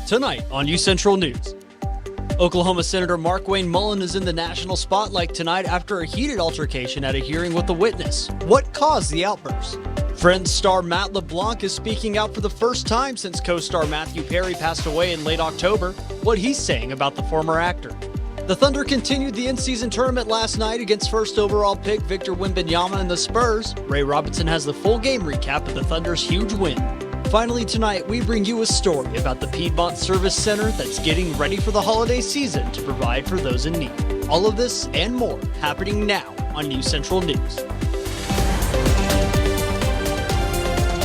Tonight on UCentral News. Oklahoma Senator Markwayne Mullin is in the national spotlight tonight after a heated altercation at a hearing with a witness. What caused the outburst? Friends star Matt LeBlanc is speaking out for the first time since co-star Matthew Perry passed away in late October. What he's saying about the former actor. The Thunder continued the in-season tournament last night against first overall pick Victor Wembanyama and the Spurs. Ray Robinson has the full game recap of the Thunder's huge win. Finally tonight, we bring you a story about the Piedmont Service Center that's getting ready for the holiday season to provide for those in need. All of this and more happening now on UCentral News.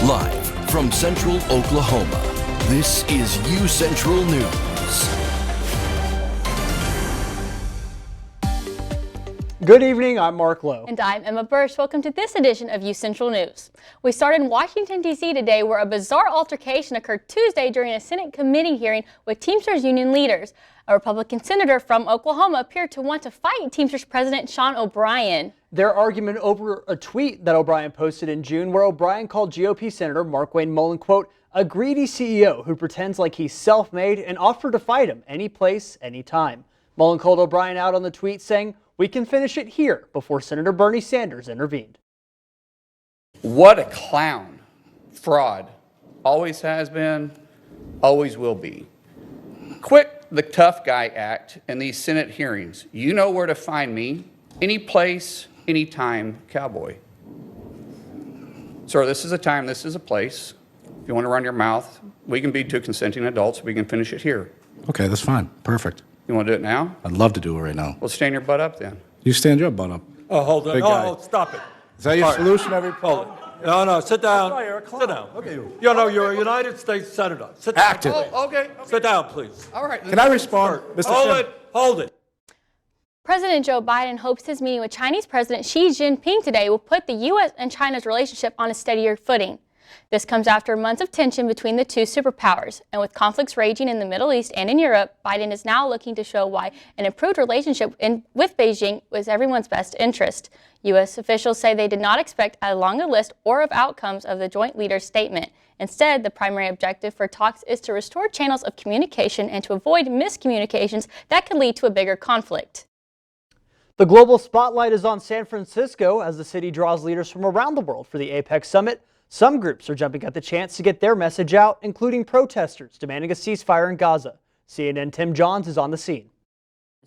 Live from Central Oklahoma, this is UCentral News. Good evening, I'm Mark Lowe. And I'm Emma Bursch. Welcome to this edition of UCentral News. We start in Washington, D.C. today, where a bizarre altercation occurred Tuesday during a Senate committee hearing with Teamsters union leaders. A Republican senator from Oklahoma appeared to want to fight Teamsters President Sean O'Brien. Their argument over a tweet that O'Brien posted in June where O'Brien called GOP Senator Markwayne Mullin, quote, a greedy CEO who pretends like he's self-made and offered to fight him any place, anytime. Mullin called O'Brien out on the tweet saying, we can finish it here before Senator Bernie Sanders intervened. What a clown. Fraud. Always has been, always will be. Quit the tough guy act in these Senate hearings. You know where to find me. Any place, anytime, cowboy. Sir, this is a time, this is a place. If you want to run your mouth, we can be two consenting adults. We can finish it here. Okay, that's fine. Perfect. You want to do it now? I'd love to do it right now. Well, stand your butt up then. You stand your butt up. Oh, hold on. Big guy. Oh, stop it. Is that your solution every Hold it. No, sit down. Sit down. Okay. You know, you're a United States Senator. Sit down. Active. Oh, okay. Sit down, please. All right. Can I respond? Mr. Hold Chairman? it. Hold it. President Joe Biden hopes his meeting with Chinese President Xi Jinping today will put the U.S. and China's relationship on a steadier footing. This comes after months of tension between the two superpowers, and with conflicts raging in the Middle East and in Europe, Biden is now looking to show why an improved relationship with Beijing was everyone's best interest. U.S. officials say they did not expect as long a list or of outcomes of the joint leaders' statement. Instead, the primary objective for talks is to restore channels of communication and to avoid miscommunications that could lead to a bigger conflict. The global spotlight is on San Francisco as the city draws leaders from around the world for the APEC summit. Some groups are jumping at the chance to get their message out, including protesters demanding a ceasefire in Gaza. CNN Tim Johns is on the scene.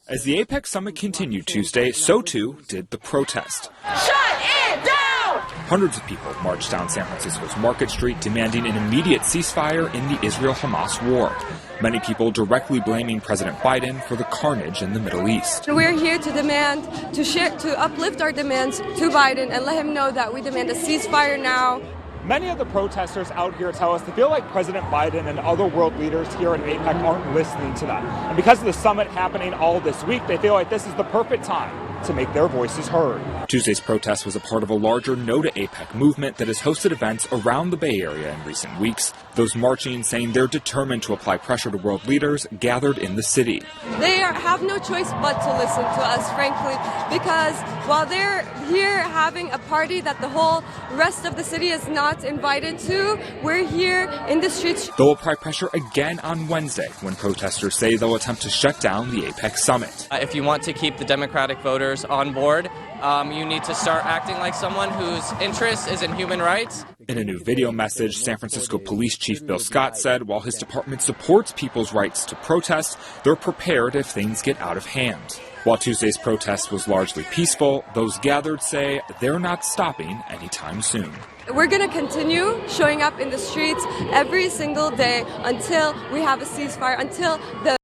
As the APEC summit continued Tuesday, so too did the protest. Shut it down! Hundreds of people marched down San Francisco's Market Street demanding an immediate ceasefire in the Israel-Hamas war. Many people directly blaming President Biden for the carnage in the Middle East. We're here to demand, to uplift our demands to Biden and let him know that we demand a ceasefire now. Many of the protesters out here tell us they feel like President Biden and other world leaders here in APEC aren't listening to them. And because of the summit happening all this week, they feel like this is the perfect time to make their voices heard. Tuesday's protest was a part of a larger No to APEC movement that has hosted events around the Bay Area in recent weeks. Those marching saying they're determined to apply pressure to world leaders gathered in the city. They have no choice but to listen to us, frankly, because while they're here having a party that the whole rest of the city is not invited to, we're here in the streets. They'll apply pressure again on Wednesday when protesters say they'll attempt to shut down the APEC summit. If you want to keep the Democratic voters on board, you need to start acting like someone whose interest is in human rights. In a new video message, San Francisco Police Chief Bill Scott said while his department supports people's rights to protest, they're prepared if things get out of hand. While Tuesday's protest was largely peaceful, those gathered say they're not stopping anytime soon. We're going to continue showing up in the streets every single day until we have a ceasefire, until the...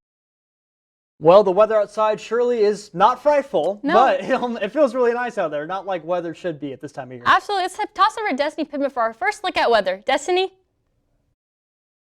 Well, the weather outside surely is not frightful, No. but it feels really nice out there. Not like weather should be at this time of year. Absolutely. Let's toss over to Destiny Pittman for our first look at weather. Destiny?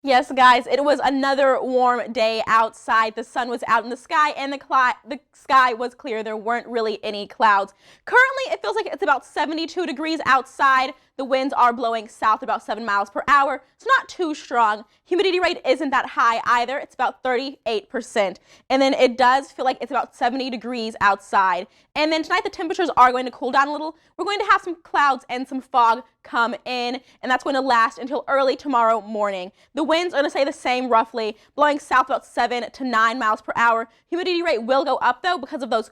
Yes, guys, it was another warm day outside. The sun was out in the sky and the sky was clear. There weren't really any clouds. Currently, it feels like it's about 72 degrees outside. The winds are blowing south about 7 miles per hour. It's not too strong. Humidity rate isn't that high either. It's about 38%. And then it does feel like it's about 70 degrees outside. And then tonight the temperatures are going to cool down a little. We're going to have some clouds and some fog come in, and that's going to last until early tomorrow morning. The winds are going to stay the same roughly, blowing south about 7 to 9 miles per hour. Humidity rate will go up though because of those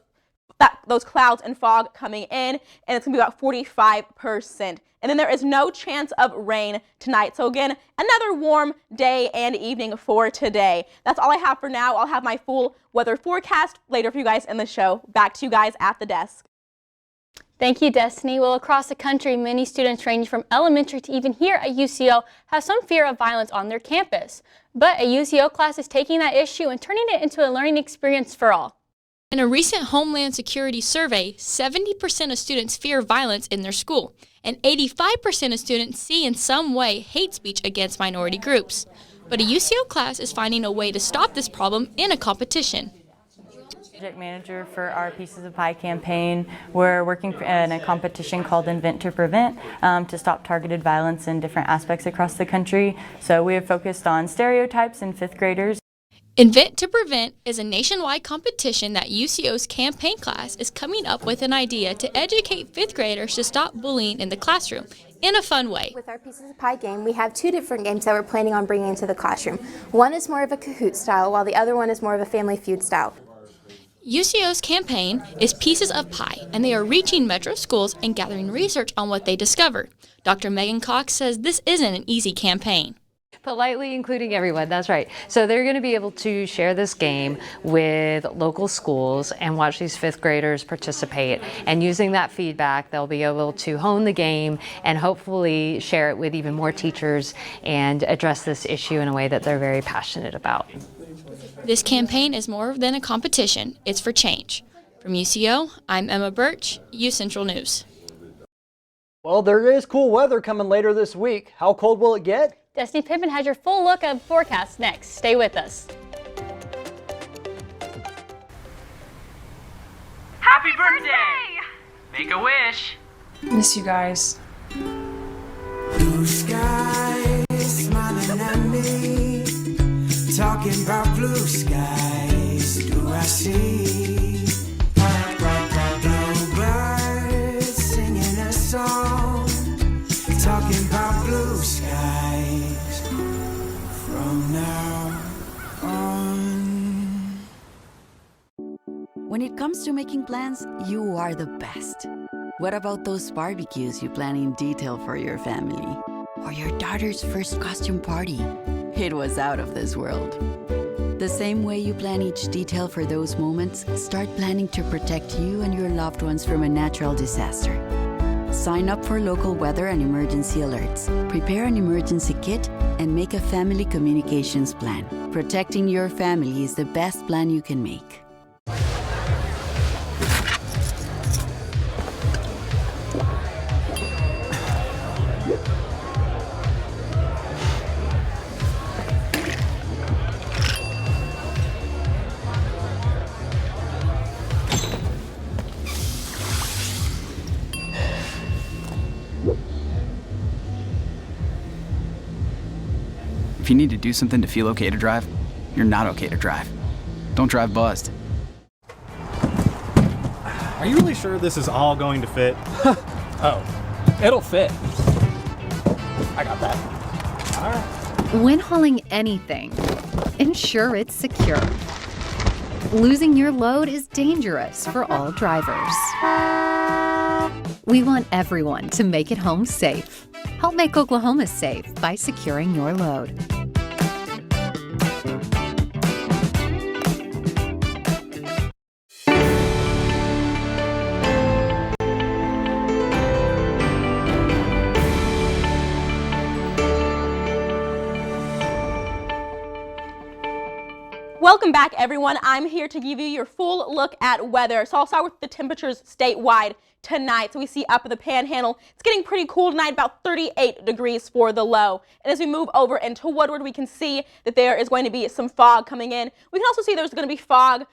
clouds and fog coming in, and it's going to be about 45%. And then there is no chance of rain tonight. So again, another warm day and evening for today. That's all I have for now. I'll have my full weather forecast later for you guys in the show. Back to you guys at the desk. Thank you, Destiny. Well, across the country, many students ranging from elementary to even here at UCO have some fear of violence on their campus. But a UCO class is taking that issue and turning it into a learning experience for all. In a recent Homeland Security survey, 70% of students fear violence in their school, and 85% of students see in some way hate speech against minority groups. But a UCO class is finding a way to stop this problem in a competition. Project manager for our Pieces of Pie campaign. We're working in a competition called Invent to Prevent to stop targeted violence in different aspects across the country. So we have focused on stereotypes in 5th graders. Invent to Prevent is a nationwide competition that UCO's campaign class is coming up with an idea to educate 5th graders to stop bullying in the classroom in a fun way. With our Pieces of Pie game, we have 2 different games that we're planning on bringing into the classroom. One is more of a Kahoot style, while the other one is more of a Family Feud style. UCO's campaign is Pieces of Pie, and they are reaching metro schools and gathering research on what they discovered. Dr. Megan Cox says this isn't an easy campaign. Politely including everyone, that's right. So they're going to be able to share this game with local schools and watch these 5th graders participate. And using that feedback, they'll be able to hone the game and hopefully share it with even more teachers and address this issue in a way that they're very passionate about. This campaign is more than a competition, it's for change. From UCO, I'm Emma Birch, UCentral News. Well, there is cool weather coming later this week. How cold will it get? Destiny Pittman has your full look at the forecast next. Stay with us. Happy birthday! Make a wish. Miss you guys. Blue skies smiling at me, talking about blue skies. Do I see bluebirds singing a song, talking about blue skies from now on? When it comes to making plans, you are the best. What about those barbecues you plan in detail for your family? Or your daughter's first costume party? It was out of this world. The same way you plan each detail for those moments, start planning to protect you and your loved ones from a natural disaster. Sign up for local weather and emergency alerts. Prepare an emergency kit and make a family communications plan. Protecting your family is the best plan you can make. If you need to do something to feel okay to drive, you're not okay to drive. Don't drive buzzed. Are you really sure this is all going to fit? Oh, it'll fit. I got that. All right. When hauling anything, ensure it's secure. Losing your load is dangerous for all drivers. We want everyone to make it home safe. Help make Oklahoma safe by securing your load. Welcome back, everyone. I'm here to give you your full look at weather. So I'll start with the temperatures statewide tonight. So we see up in the Panhandle, it's getting pretty cool tonight, about 38 degrees for the low. And as we move over into Woodward, we can see that there is going to be some fog coming in. We can also see there's going to be fog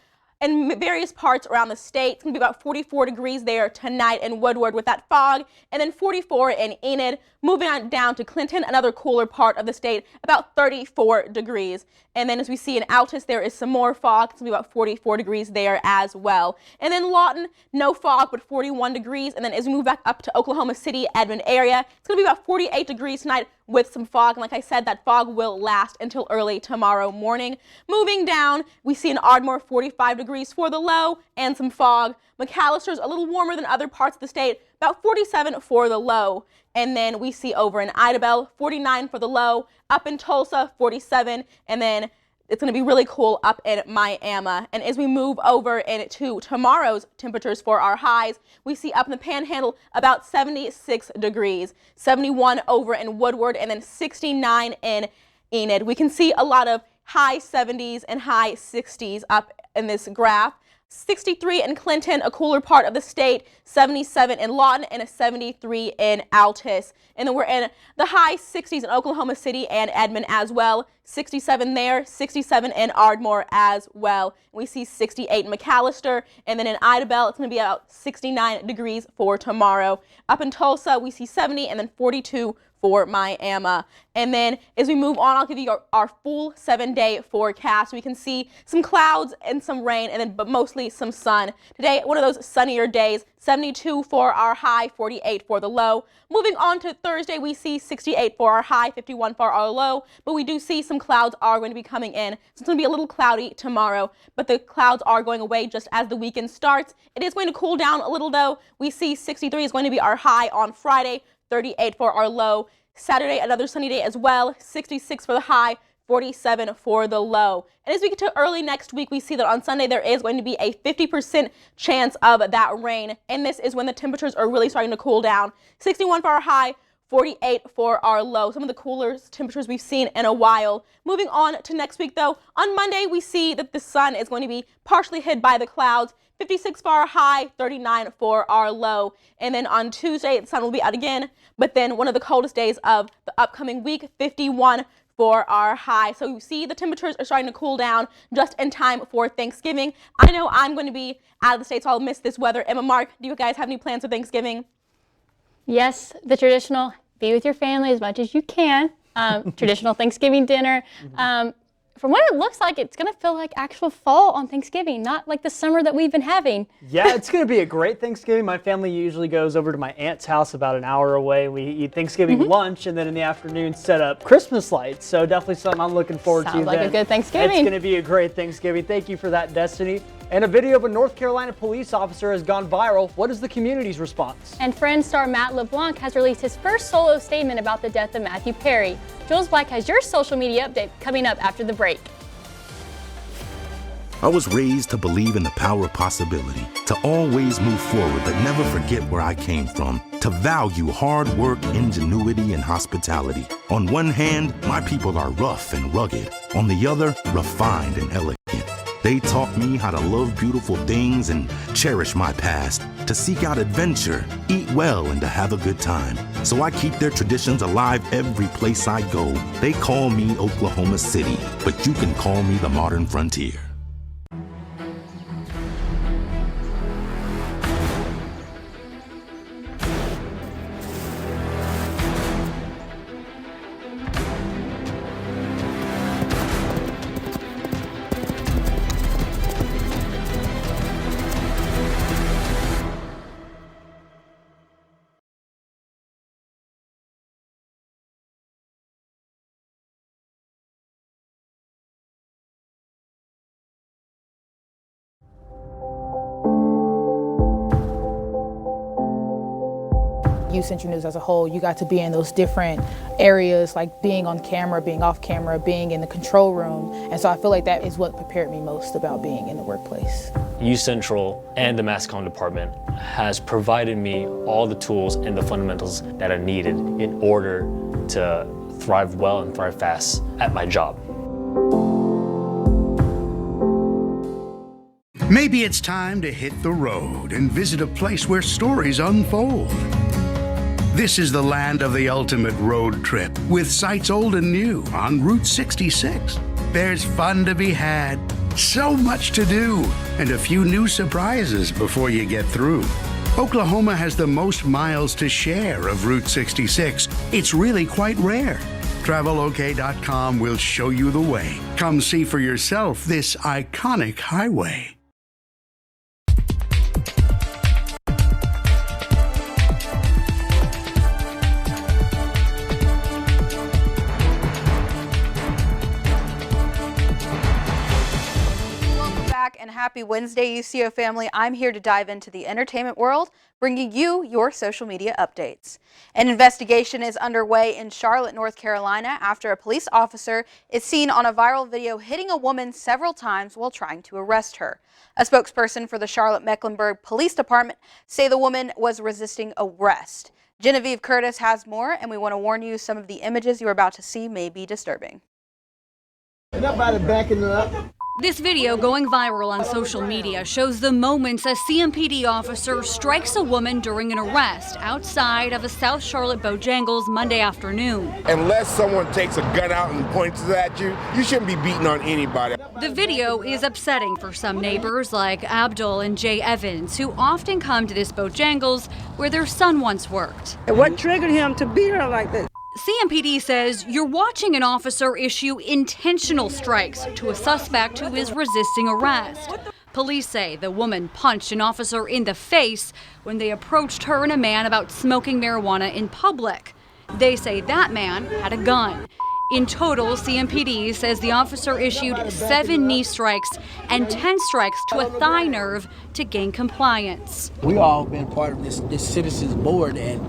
in various parts around the state. It's going to be about 44 degrees there tonight in Woodward with that fog, and then 44 in Enid. Moving on down to Clinton, another cooler part of the state, about 34 degrees. And then as we see in Altus, there is some more fog. It's going to be about 44 degrees there as well. And then Lawton, no fog, but 41 degrees. And then as we move back up to Oklahoma City, Edmond area, it's going to be about 48 degrees tonight with some fog. And like I said, that fog will last until early tomorrow morning. Moving down, we see in Ardmore 45 degrees for the low and some fog. McAllister's a little warmer than other parts of the state, about 47 for the low. And then we see over in Idabel, 49 for the low, up in Tulsa, 47, and then it's going to be really cool up in Miami. And as we move over into tomorrow's temperatures for our highs, we see up in the Panhandle about 76 degrees, 71 over in Woodward, and then 69 in Enid. We can see a lot of high 70s and high 60s up in this graph. 63 in Clinton, a cooler part of the state, 77 in Lawton, and a 73 in Altus. And then we're in the high 60s in Oklahoma City and Edmond as well. 67 there, 67 in Ardmore as well. We see 68 in McAllister, and then in Idabel, it's going to be about 69 degrees for tomorrow. Up in Tulsa, we see 70, and then 42 for Miami. And then as we move on, I'll give you our full 7-day forecast. We can see some clouds and some rain, and then but mostly some sun. Today, one of those sunnier days, 72 for our high, 48 for the low. Moving on to Thursday, we see 68 for our high, 51 for our low, but we do see some clouds are going to be coming in. So it's going to be a little cloudy tomorrow, but the clouds are going away just as the weekend starts. It is going to cool down a little though. We see 63 is going to be our high on Friday, 38 for our low. Saturday, another sunny day as well, 66 for the high, 47 for the low. And as we get to early next week, we see that on Sunday there is going to be a 50% chance of that rain. And this is when the temperatures are really starting to cool down. 61 for our high, 48 for our low. Some of the coolest temperatures we've seen in a while. Moving on to next week though, on Monday we see that the sun is going to be partially hid by the clouds. 56 for our high, 39 for our low. And then on Tuesday, the sun will be out again, but then one of the coldest days of the upcoming week, 51 for our high. So you see the temperatures are starting to cool down just in time for Thanksgiving. I know I'm going to be out of the state, so I'll miss this weather. Emma, Mark, do you guys have any plans for Thanksgiving? Yes, the traditional, be with your family as much as you can. Traditional Thanksgiving dinner. From what it looks like, it's going to feel like actual fall on Thanksgiving, not like the summer that we've been having. Yeah, it's going to be a great Thanksgiving. My family usually goes over to my aunt's house about an hour away. We eat Thanksgiving lunch, and then in the afternoon set up Christmas lights. So definitely something I'm looking forward to. Sounds like a good Thanksgiving. It's going to be a great Thanksgiving. Thank you for that, Destiny. And a video of a North Carolina police officer has gone viral. What is the community's response? And Friends star Matt LeBlanc has released his first solo statement about the death of Matthew Perry. Jules Black has your social media update coming up after the break. I was raised to believe in the power of possibility, to always move forward but never forget where I came from, to value hard work, ingenuity, and hospitality. On one hand, my people are rough and rugged. On the other, refined and elegant. They taught me how to love beautiful things and cherish my past, to seek out adventure, eat well, and to have a good time. So I keep their traditions alive every place I go. They call me Oklahoma City, but you can call me the modern frontier. UCentral News as a whole, you got to be in those different areas, like being on camera, being off camera, being in the control room. And so I feel like that is what prepared me most about being in the workplace. UCentral and the mass comm department has provided me all the tools and the fundamentals that are needed in order to thrive well and thrive fast at my job. Maybe it's time to hit the road and visit a place where stories unfold. This is the land of the ultimate road trip, with sights old and new on Route 66. There's fun to be had, So much to do, and a few new surprises before you get through. Oklahoma has the most miles to share of Route 66. It's really quite rare. TravelOK.com will show you the way. Come see for yourself this iconic highway. And happy Wednesday, UCO family. I'm here to dive into the entertainment world, bringing you your social media updates. An investigation is underway in Charlotte, North Carolina after a police officer is seen on a viral video hitting a woman several times while trying to arrest her. A spokesperson for the Charlotte-Mecklenburg Police Department say the woman was resisting arrest. Genevieve Curtis has more, and we want to warn you some of the images you're about to see may be disturbing. Nobody backing her up. This video going viral on social media shows the moments a CMPD officer strikes a woman during an arrest outside of a South Charlotte Bojangles Monday afternoon. Unless someone takes a gun out and points it at you, you shouldn't be beating on anybody. The video is upsetting for some neighbors like Abdul and Jay Evans, who often come to this Bojangles where their son once worked. What triggered him to beat her like this? CMPD says you're watching an officer issue intentional strikes to a suspect who is resisting arrest. Police say the woman punched an officer in the face when they approached her and a man about smoking marijuana in public. They say that man had a gun. In total, CMPD says the officer issued 7 knee strikes and 10 strikes to a thigh nerve to gain compliance. We all been part of this citizens board, and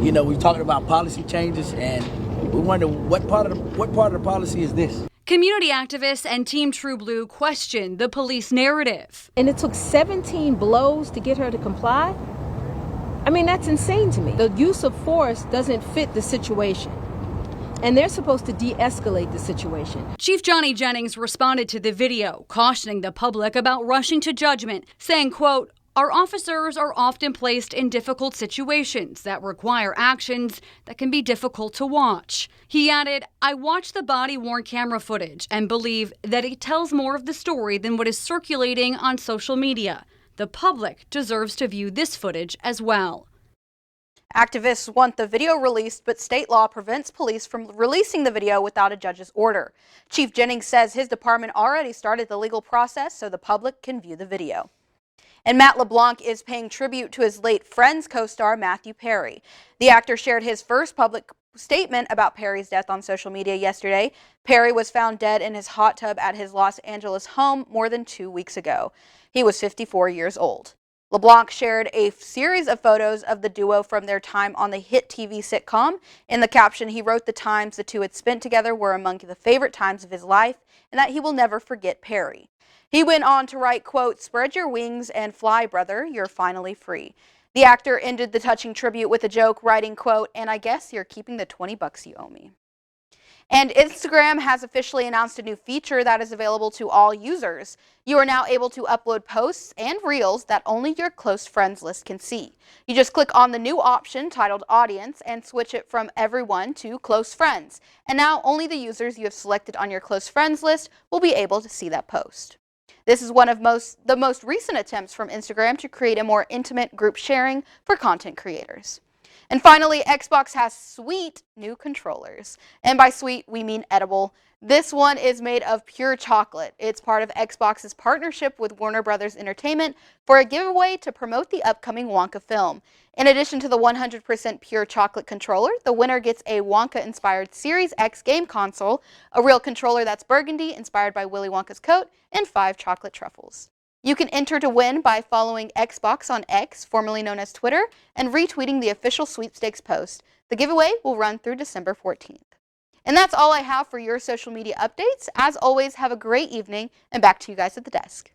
you know, we're talking about policy changes, and we wonder what part of the policy is this? Community activists and Team True Blue question the police narrative. And it took 17 blows to get her to comply? I mean, that's insane to me. The use of force doesn't fit the situation. And they're supposed to de-escalate the situation. Chief Johnny Jennings responded to the video, cautioning the public about rushing to judgment, saying, quote, "Our officers are often placed in difficult situations that require actions that can be difficult to watch." He added, "I watched the body-worn camera footage and believe that it tells more of the story than what is circulating on social media. The public deserves to view this footage as well." Activists want the video released, but state law prevents police from releasing the video without a judge's order. Chief Jennings says his department already started the legal process so the public can view the video. And Matt LeBlanc is paying tribute to his late Friends co-star Matthew Perry. The actor shared his first public statement about Perry's death on social media yesterday. Perry was found dead in his hot tub at his Los Angeles home more than 2 weeks ago. He was 54 years old. LeBlanc shared a series of photos of the duo from their time on the hit TV sitcom. In the caption, he wrote the times the two had spent together were among the favorite times of his life and that he will never forget Perry. He went on to write, quote, "Spread your wings and fly, brother, you're finally free." The actor ended the touching tribute with a joke, writing, quote, "And I guess you're keeping the $20 you owe me." And Instagram has officially announced a new feature that is available to all users. You are now able to upload posts and reels that only your close friends list can see. You just click on the new option titled Audience and switch it from Everyone to Close Friends. And now only the users you have selected on your close friends list will be able to see that post. This is one of the most recent attempts from Instagram to create a more intimate group sharing for content creators. And finally, Xbox has sweet new controllers. And by sweet, we mean edible. This one is made of pure chocolate. It's part of Xbox's partnership with Warner Brothers Entertainment for a giveaway to promote the upcoming Wonka film. In addition to the 100% pure chocolate controller, the winner gets a Wonka-inspired Series X game console, a real controller that's burgundy, inspired by Willy Wonka's coat, and 5 chocolate truffles. You can enter to win by following Xbox on X, formerly known as Twitter, and retweeting the official sweepstakes post. The giveaway will run through December 14th. And that's all I have for your social media updates. As always, have a great evening, and back to you guys at the desk.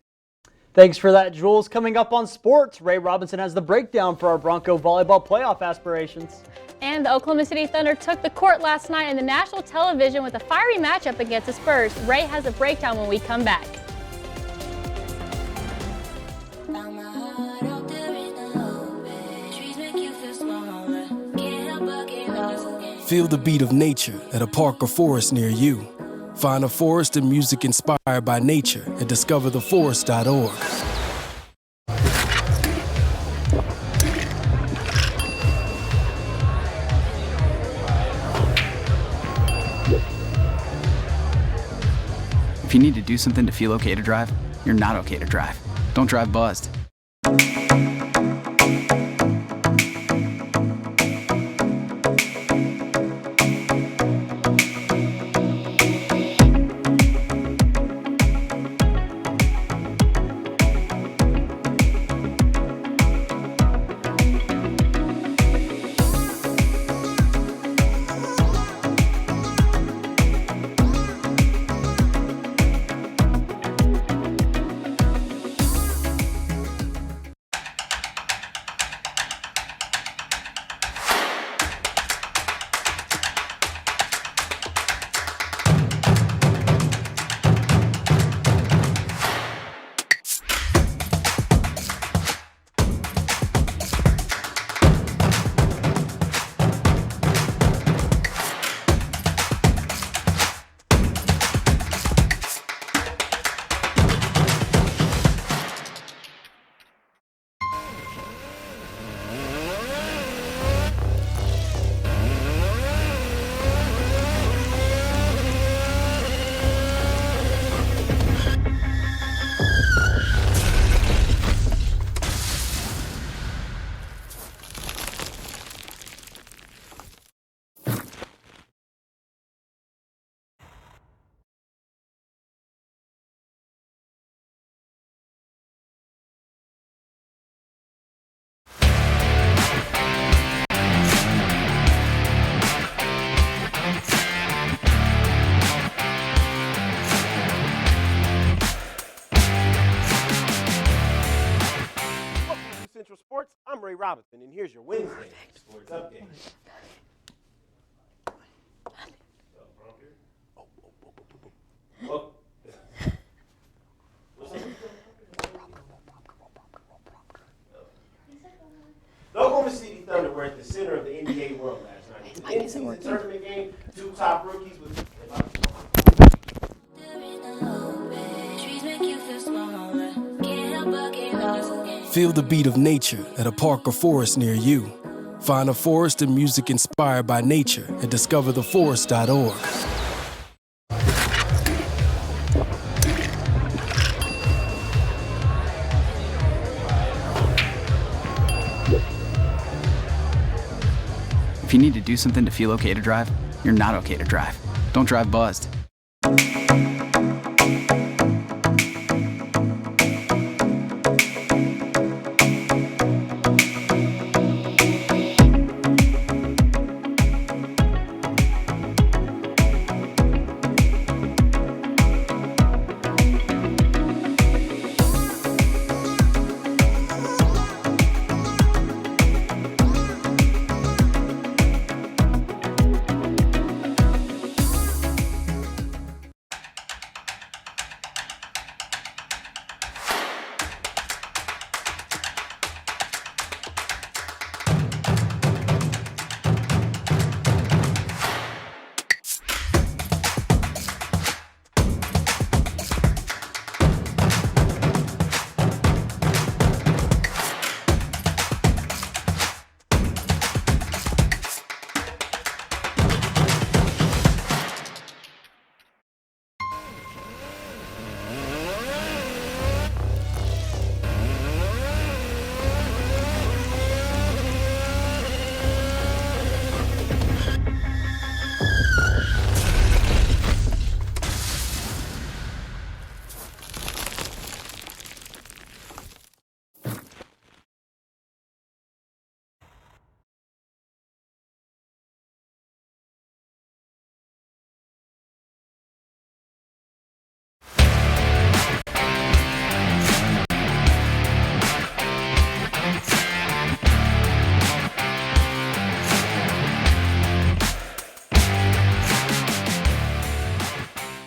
Thanks for that, Jules. Coming up on sports, Ray Robinson has the breakdown for our Bronco volleyball playoff aspirations. And the Oklahoma City Thunder took the court last night in the national television with a fiery matchup against the Spurs. Ray has a breakdown when we come back. Feel the beat of nature at a park or forest near you. Find a forest and music inspired by nature at discovertheforest.org. If you need to do something to feel okay to drive, you're not okay to drive. Don't drive buzzed. UCentral Sports, I'm Ray Robinson, and here's your Wednesday Sports Update. The Oklahoma City Thunder were at the center of the NBA world last night. In the in-season tournament game, two top rookies with Feel the beat of nature at a park or forest near you. Find a forest and music inspired by nature at discovertheforest.org. If you need to do something to feel okay to drive, you're not okay to drive. Don't drive buzzed.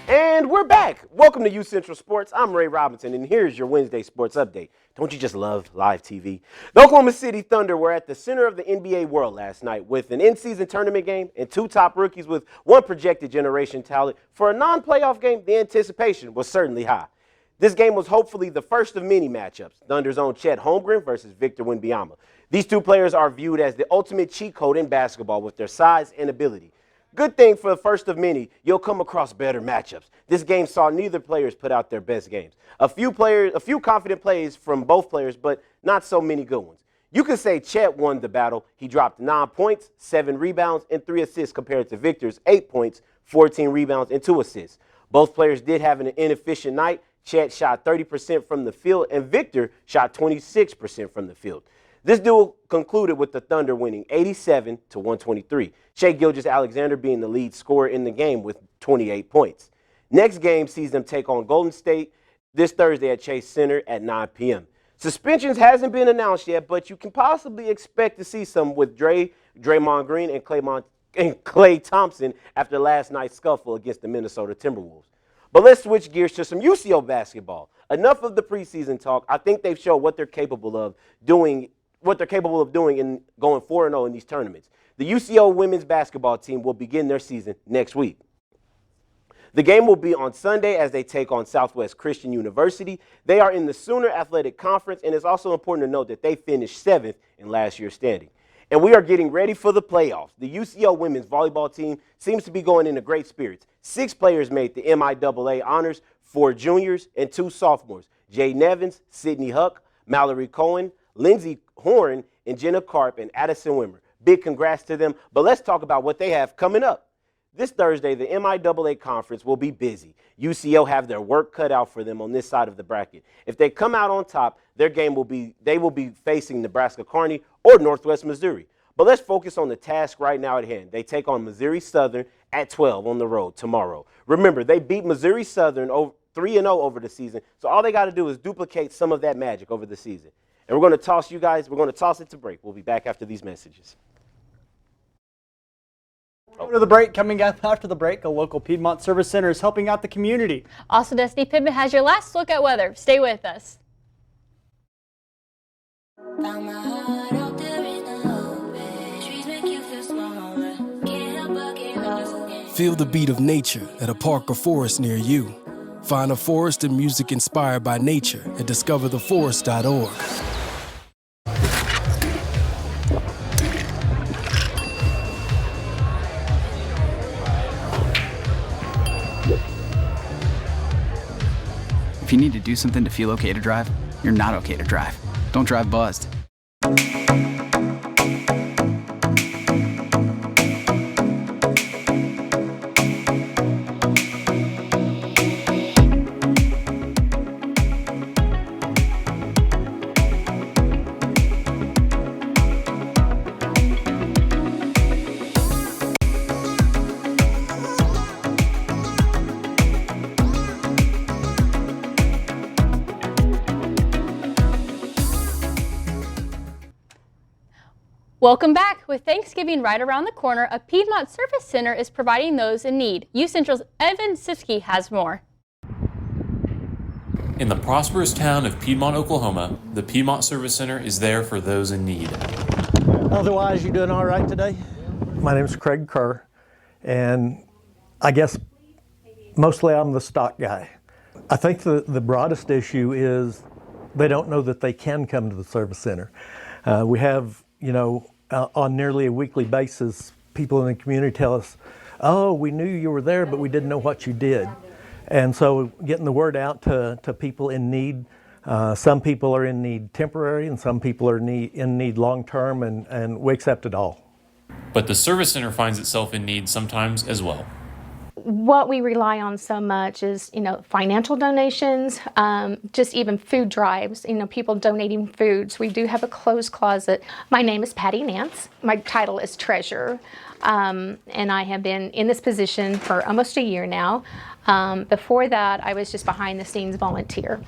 And we're back. Welcome to UCentral Sports. I'm Ray Robinson, and here's your Wednesday sports update. Don't you just love live TV? The Oklahoma City Thunder were at the center of the NBA world last night with an in-season tournament game and 2 top rookies with 1 projected generation talent. For a non-playoff game, the anticipation was certainly high. This game was hopefully the first of many matchups. Thunder's own Chet Holmgren versus Victor Wembanyama. These 2 players are viewed as the ultimate cheat code in basketball with their size and ability. Good thing for the first of many, you'll come across better matchups. This game saw neither players put out their best games. A few confident plays from both players, but not so many good ones. You could say Chet won the battle. He dropped 9 points, 7 rebounds, and 3 assists compared to Victor's 8 points, 14 rebounds, and 2 assists. Both players did have an inefficient night. Chet shot 30% from the field, and Victor shot 26% from the field. This duel concluded with the Thunder winning 87-123. Shai Gilgeous-Alexander being the lead scorer in the game with 28 points. Next game sees them take on Golden State this Thursday at Chase Center at 9 p.m. Suspensions hasn't been announced yet, but you can possibly expect to see some with Draymond Green and Klay Thompson after last night's scuffle against the Minnesota Timberwolves. But let's switch gears to some UCO basketball. Enough of the preseason talk. I think they've shown what they're capable of doing in going 4-0 in these tournaments. The UCO women's basketball team will begin their season next week. The game will be on Sunday as they take on Southwest Christian University. They are in the Sooner Athletic Conference, and it's also important to note that they finished 7th in last year's standing. And we are getting ready for the playoffs. The UCO women's volleyball team seems to be going into great spirits. 6 players made the MIAA honors, 4 juniors and 2 sophomores. Jay Evans, Sydney Huck, Mallory Cohen, Lindsey Horn, and Jenna Karp, and Addison Wimmer. Big congrats to them, but let's talk about what they have coming up. This Thursday, the MIAA conference will be busy. UCO have their work cut out for them on this side of the bracket. If they come out on top, they will be facing Nebraska Kearney or Northwest Missouri. But let's focus on the task right now at hand. They take on Missouri Southern at 12 on the road tomorrow. Remember, they beat Missouri Southern 3-0 over the season, so all they got to do is duplicate some of that magic over the season. And we're going to toss it to break. We'll be back after these messages. Going to the break. Coming up after the break, a local Piedmont Service Center is helping out the community. Also, Destiny Pittman has your last look at weather. Stay with us. Feel the beat of nature at a park or forest near you. Find a forest and music inspired by nature at discovertheforest.org. If you need to do something to feel okay to drive, you're not okay to drive. Don't drive buzzed. Welcome back. With Thanksgiving right around the corner, a Piedmont Service Center is providing those in need. UCentral's Evan Siski has more. In the prosperous town of Piedmont, Oklahoma, the Piedmont Service Center is there for those in need. Otherwise, you doing all right today? My name is Craig Kerr, and I guess mostly I'm the stock guy. I think the broadest issue is they don't know that they can come to the service center. We have, on nearly a weekly basis, people in the community tell us, oh, we knew you were there, but we didn't know what you did. And so getting the word out to people in need, some people are in need temporary and some people are in need long-term, and we accept it all. But the Service Center finds itself in need sometimes as well. What we rely on so much is, financial donations, just even food drives, people donating foods. We do have a clothes closet. My name is Patty Nance. My title is treasurer, and I have been in this position for almost a year now. Before that, I was just behind the scenes volunteer.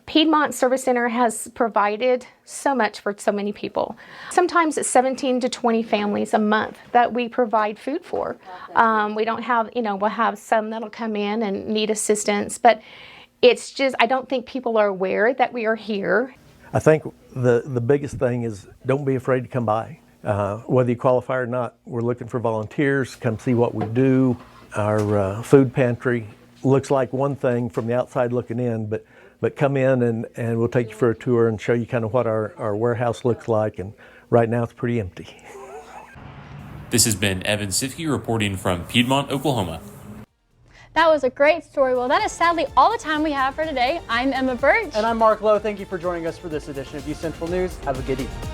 Piedmont Service Center has provided so much for so many people. Sometimes it's 17 to 20 families a month that we provide food for. We don't have, we'll have some that'll come in and need assistance, but it's just, I don't think people are aware that we are here. I think the biggest thing is don't be afraid to come by. Whether you qualify or not, we're looking for volunteers. Come see what we do. Our food pantry looks like one thing from the outside looking in, but come in and we'll take you for a tour and show you kind of what our warehouse looks like. And right now it's pretty empty. This has been Evan Sifke reporting from Piedmont, Oklahoma. That was a great story. Well, that is sadly all the time we have for today. I'm Emma Birch. And I'm Mark Lowe. Thank you for joining us for this edition of UCentral News. Have a good evening.